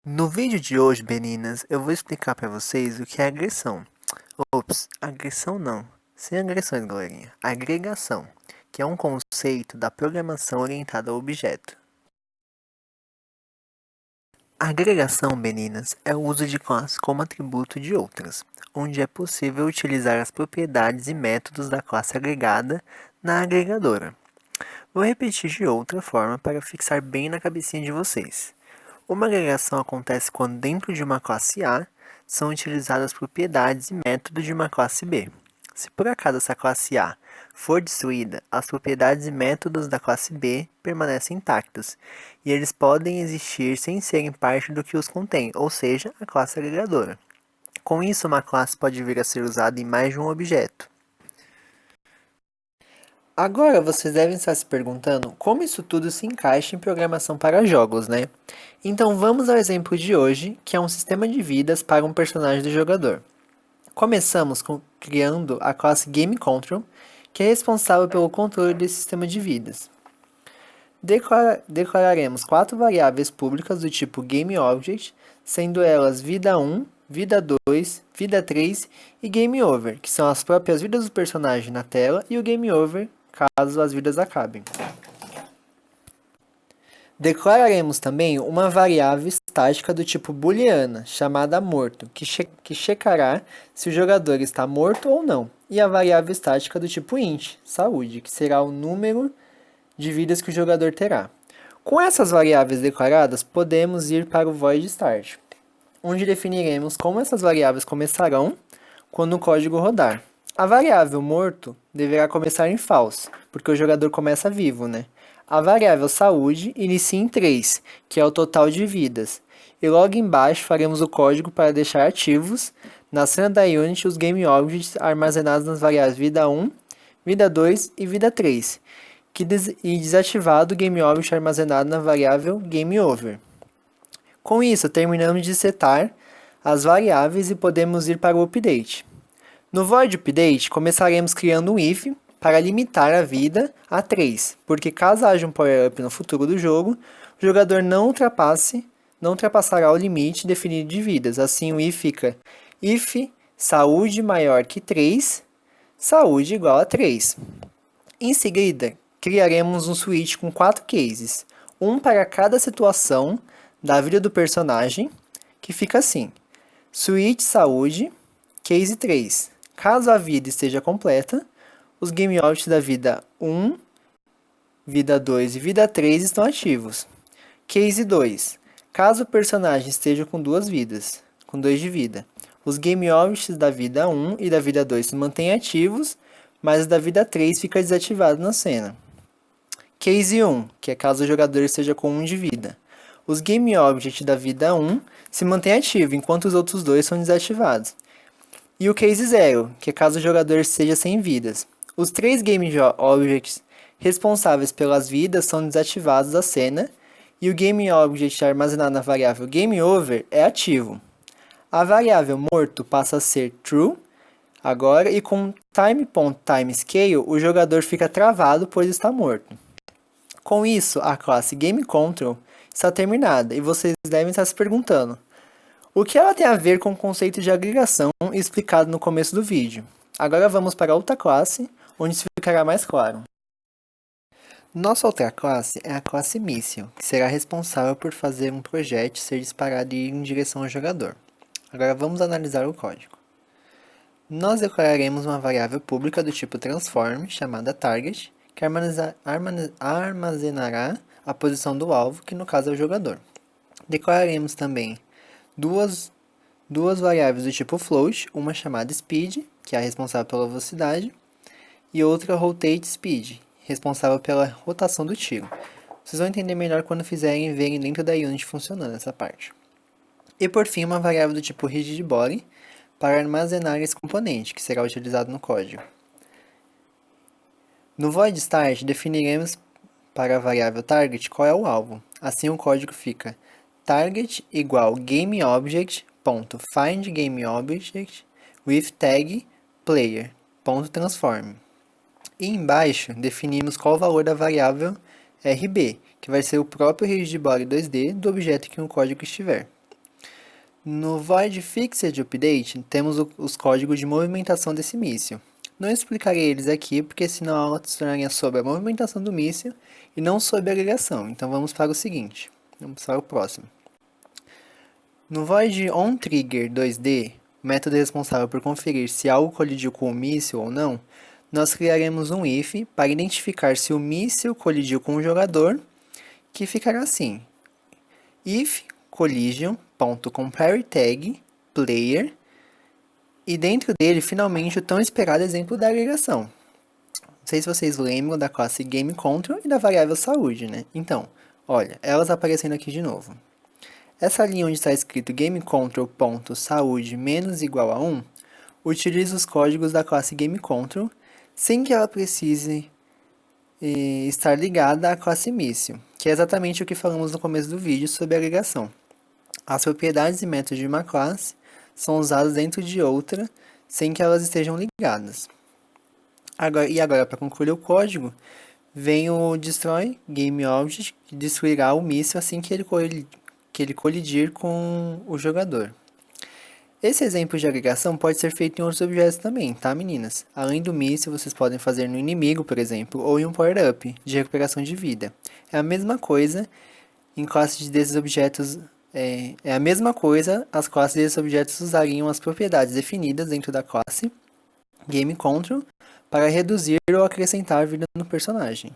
No vídeo de hoje, meninas, eu vou explicar para vocês o que é agressão. Ops, agressão não. Sem agressões, galerinha. Agregação, que é um conceito da programação orientada ao objeto. A agregação, meninas, é o uso de classes como atributo de outras, onde é possível utilizar as propriedades e métodos da classe agregada na agregadora. Vou repetir de outra forma para fixar bem na cabecinha de vocês. Uma agregação acontece quando dentro de uma classe A são utilizadas propriedades e métodos de uma classe B. Se por acaso essa classe A for destruída, as propriedades e métodos da classe B permanecem intactos, e eles podem existir sem serem parte do que os contém, ou seja, a classe agregadora. Com isso, uma classe pode vir a ser usada em mais de um objeto. Agora vocês devem estar se perguntando como isso tudo se encaixa em programação para jogos, né? Então vamos ao exemplo de hoje, que é um sistema de vidas para um personagem do jogador. Começamos criando a classe GameControl, que é responsável pelo controle desse sistema de vidas. Declararemos 4 variáveis públicas do tipo GameObject, sendo elas vida 1, vida 2, vida 3 e Game Over, que são as próprias vidas do personagem na tela, e o Game Over, caso as vidas acabem. Declararemos também uma variável estática do tipo booleana, chamada morto, que checará se o jogador está morto ou não, e a variável estática do tipo int, saúde, que será o número de vidas que o jogador terá. Com essas variáveis declaradas, podemos ir para o void start, onde definiremos como essas variáveis começarão quando o código rodar. A variável morto deverá começar em false, porque o jogador começa vivo, né? A variável saúde inicia em 3, que é o total de vidas. E logo embaixo faremos o código para deixar ativos na cena da Unity os GameObjects armazenados nas variáveis vida 1, vida 2 e vida 3, e desativado o GameObject armazenado na variável GameOver. Com isso, terminamos de setar as variáveis e podemos ir para o update. No void update, começaremos criando um if para limitar a vida a 3, porque caso haja um power-up no futuro do jogo, o jogador não ultrapassará o limite definido de vidas. Assim, o if fica if saúde maior que 3, saúde igual a 3. Em seguida, criaremos um switch com 4 cases, um para cada situação da vida do personagem, que fica assim: switch saúde, case 3. Caso a vida esteja completa, os GameObjects da vida 1, vida 2 e vida 3 estão ativos. Case 2. Caso o personagem esteja com 2 vidas, com 2 de vida, os GameObjects da vida 1 e da vida 2 se mantêm ativos, mas o da vida 3 fica desativado na cena. Case 1, que é caso o jogador esteja com 1 de vida. Os GameObjects da vida 1 se mantêm ativos, enquanto os outros dois são desativados. E o Case 0, que é caso o jogador esteja sem vidas. Os 3 GameObjects responsáveis pelas vidas são desativados da cena, e o GameObject armazenado na variável GameOver é ativo. A variável morto passa a ser true agora, e com time.timescale o jogador fica travado pois está morto. Com isso, a classe GameControl está terminada, e vocês devem estar se perguntando: o que ela tem a ver com o conceito de agregação explicado no começo do vídeo? Agora vamos para outra classe, onde isso ficará mais claro. Nossa outra classe é a classe Missile, que será responsável por fazer um projétil ser disparado e ir em direção ao jogador. Agora vamos analisar o código. Nós declararemos uma variável pública do tipo transform, chamada target, que armazenará a posição do alvo, que no caso é o jogador. Declararemos também duas variáveis do tipo float, uma chamada speed, que é a responsável pela velocidade, e outra rotate speed, responsável pela rotação do tiro. Vocês vão entender melhor quando fizerem e verem dentro da Unity funcionando essa parte. E por fim, uma variável do tipo rigidBody para armazenar esse componente, que será utilizado no código. No void start, definiremos para a variável target qual é o alvo. Assim o código fica target igual GameObject.findGameObject with tag player.transform. E embaixo definimos qual o valor da variável RB, que vai ser o próprio rigidBody 2D do objeto em que o código estiver. No Void Fixed Update, temos os códigos de movimentação desse míssil. Não explicarei eles aqui, porque senão a aula se tornaria sobre a movimentação do míssil e não sobre a ligação. Então vamos para o seguinte, vamos para o próximo. No Void OnTrigger 2D, método responsável por conferir se algo colidiu com o míssil ou não, nós criaremos um if para identificar se o míssil colidiu com o jogador, que ficará assim: if collision.compareTag player, e dentro dele, finalmente, o tão esperado exemplo da agregação. Não sei se vocês lembram da classe GameControl e da variável saúde, né? Então, olha, elas aparecendo aqui de novo. Essa linha onde está escrito GameControl.saúde menos igual a 1, utiliza os códigos da classe GameControl sem que ela precise estar ligada à classe míssil, que é exatamente o que falamos no começo do vídeo sobre a agregação. As propriedades e métodos de uma classe são usadas dentro de outra sem que elas estejam ligadas. Agora, para concluir o código, vem o destroy GameObject, que destruirá o míssil assim que ele colidir com o jogador. Esse exemplo de agregação pode ser feito em outros objetos também, tá, meninas? Além do míssil, vocês podem fazer no inimigo, por exemplo, ou em um power-up de recuperação de vida. É a mesma coisa em classes desses objetos. É a mesma coisa, as classes desses objetos usariam as propriedades definidas dentro da classe GameControl para reduzir ou acrescentar vida no personagem.